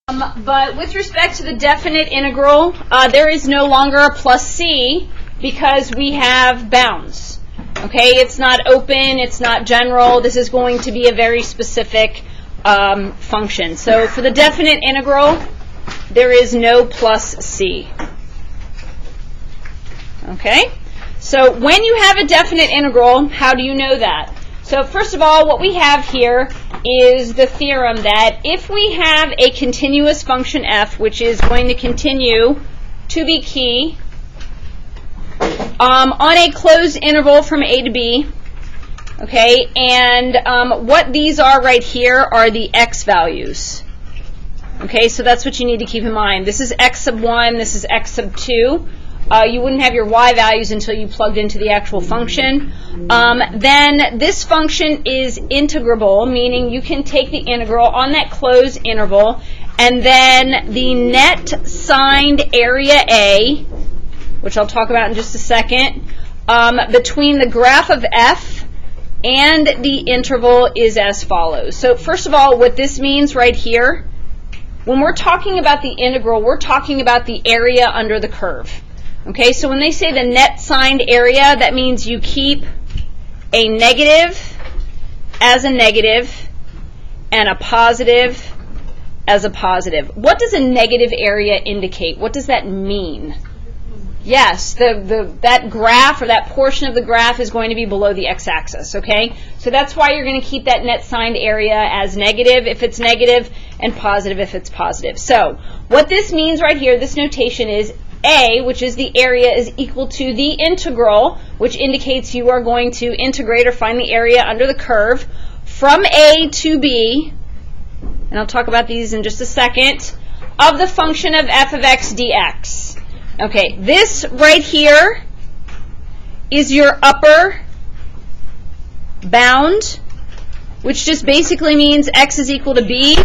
But with respect to the definite integral, there is no longer a plus c because we have bounds. Okay, it's not open, it's not general. This is going to be a very specific function. So for the definite integral, there is no plus c. Okay, so when you have a definite integral, how do you know that? So first of all, what we have here is the theorem that if we have a continuous function f, which is going to continue to be key on a closed interval from a to b, okay, and what these are right here are the x values. Okay, so that's what you need to keep in mind. This is x sub 1, this is x sub 2. You wouldn't have your y values until you plugged into the actual function. Then this function is integrable, meaning you can take the integral on that closed interval, and then the net signed area A, which I'll talk about in just a second, between the graph of f and the interval is as follows. So first of all, what this means right here, when we're talking about the integral, we're talking about the area under the curve. Okay, so when they say the net signed area, that means you keep a negative as a negative and a positive as a positive. What does a negative area indicate? What does that mean? Yes, that graph or that portion of the graph is going to be below the x-axis, okay? So that's why you're going to keep that net signed area as negative if it's negative and positive if it's positive. So what this means right here, this notation is A, which is the area, is equal to the integral, which indicates you are going to integrate or find the area under the curve from A to B, and I'll talk about these in just a second, of the function of f of x dx. Okay, this right here is your upper bound, which just basically means x is equal to b.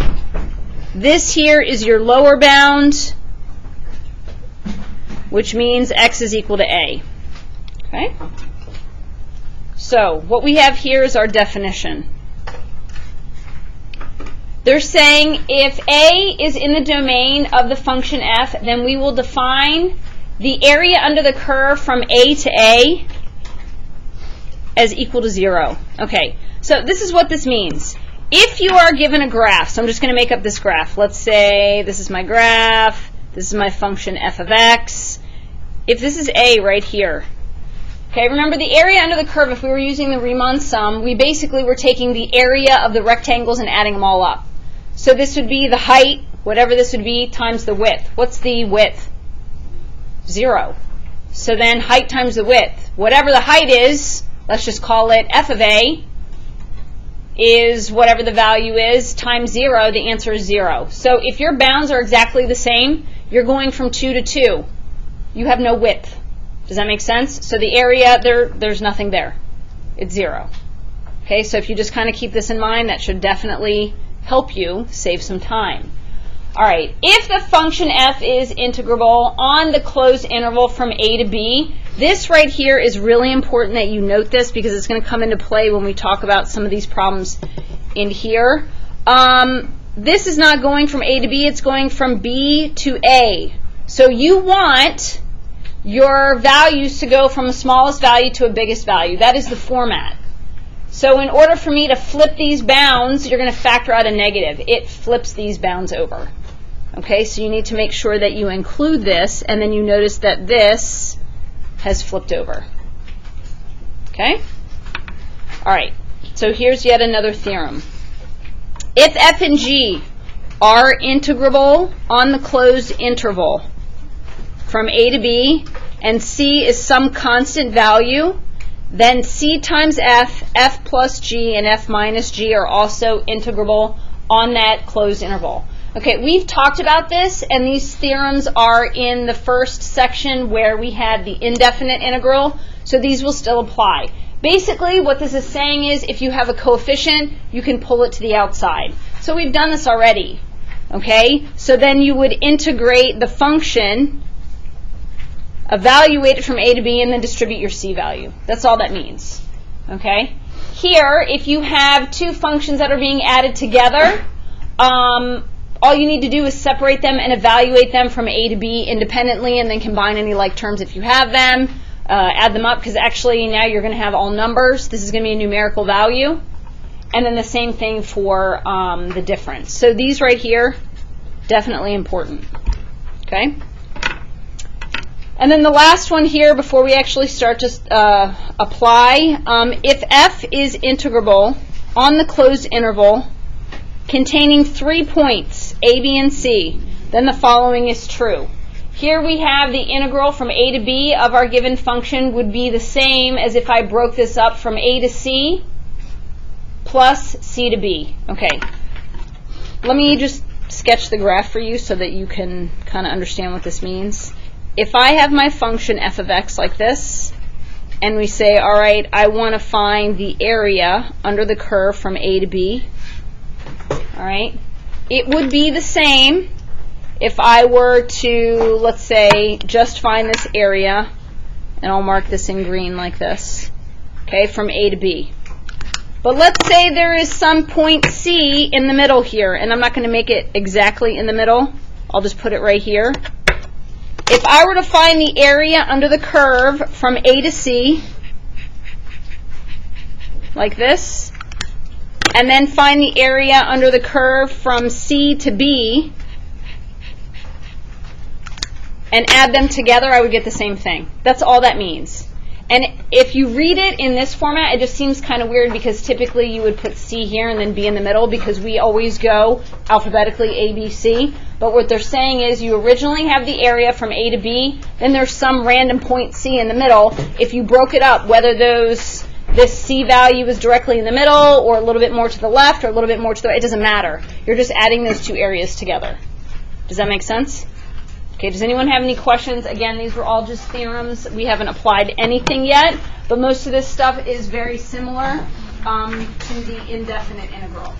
This here is your lower bound, which means x is equal to a. Okay? So what we have here is our definition. They're saying if a is in the domain of the function f, then we will define the area under the curve from a to a as equal to 0. Okay, so this is what this means. If you are given a graph, so I'm just going to make up this graph. Let's say this is my graph, this is my function f of x. If this is a right here, okay, remember the area under the curve, if we were using the Riemann sum, we basically were taking the area of the rectangles and adding them all up. So this would be the height, whatever this would be, times the width. What's the width? 0. So then height times the width. Whatever the height is, let's just call it f of a, is whatever the value is, times 0, the answer is 0. So if your bounds are exactly the same, you're going from 2 to 2. You have no width. Does that make sense? So the area, there's nothing there. It's 0. Okay, so if you just kind of keep this in mind, that should definitely help you save some time. All right, if the function f is integrable on the closed interval from a to b, this right here is really important that you note this because it's going to come into play when we talk about some of these problems in here. This is not going from a to b, it's going from b to a. So you want your values to go from the smallest value to a biggest value. That is the format. So in order for me to flip these bounds, you're going to factor out a negative. It flips these bounds over. Okay, so you need to make sure that you include this, and then you notice that this has flipped over. Okay? All right, so here's yet another theorem. If f and g are integrable on the closed interval from a to b, and c is some constant value, then c times f, f plus g, and f minus g are also integrable on that closed interval. Okay, we've talked about this, and these theorems are in the first section where we had the indefinite integral, so these will still apply. Basically, what this is saying is if you have a coefficient, you can pull it to the outside. So we've done this already. Okay, so then you would integrate the function, evaluate it from a to b, and then distribute your c value. That's all that means. Okay, here, if you have two functions that are being added together, all you need to do is separate them and evaluate them from A to B independently, and then combine any like terms if you have them, add them up, because actually now you're going to have all numbers. This is going to be a numerical value. And then the same thing for the difference. So these right here, definitely important. Okay? And then the last one here before we actually start to apply, if f is integrable on the closed interval containing 3 points, a, b, and c, then the following is true. Here we have the integral from a to b of our given function would be the same as if I broke this up from a to c plus c to b. Okay, let me just sketch the graph for you so that you can kind of understand what this means. If I have my function f of x like this, and we say, all right, I want to find the area under the curve from a to b, all right, it would be the same if I were to, let's say, just find this area, and I'll mark this in green like this, okay, from a to b. But let's say there is some point C in the middle here, and I'm not going to make it exactly in the middle. I'll just put it right here. If I were to find the area under the curve from A to C, like this, and then find the area under the curve from C to B, and add them together, I would get the same thing. That's all that means. And if you read it in this format, it just seems kind of weird because typically you would put C here and then B in the middle because we always go alphabetically A, B, C. But what they're saying is you originally have the area from A to B, then there's some random point C in the middle. If you broke it up, whether this C value is directly in the middle or a little bit more to the left or a little bit more to the right, it doesn't matter. You're just adding those two areas together. Does that make sense? Okay, does anyone have any questions? Again, these were all just theorems. We haven't applied anything yet, but most of this stuff is very similar to the indefinite integral.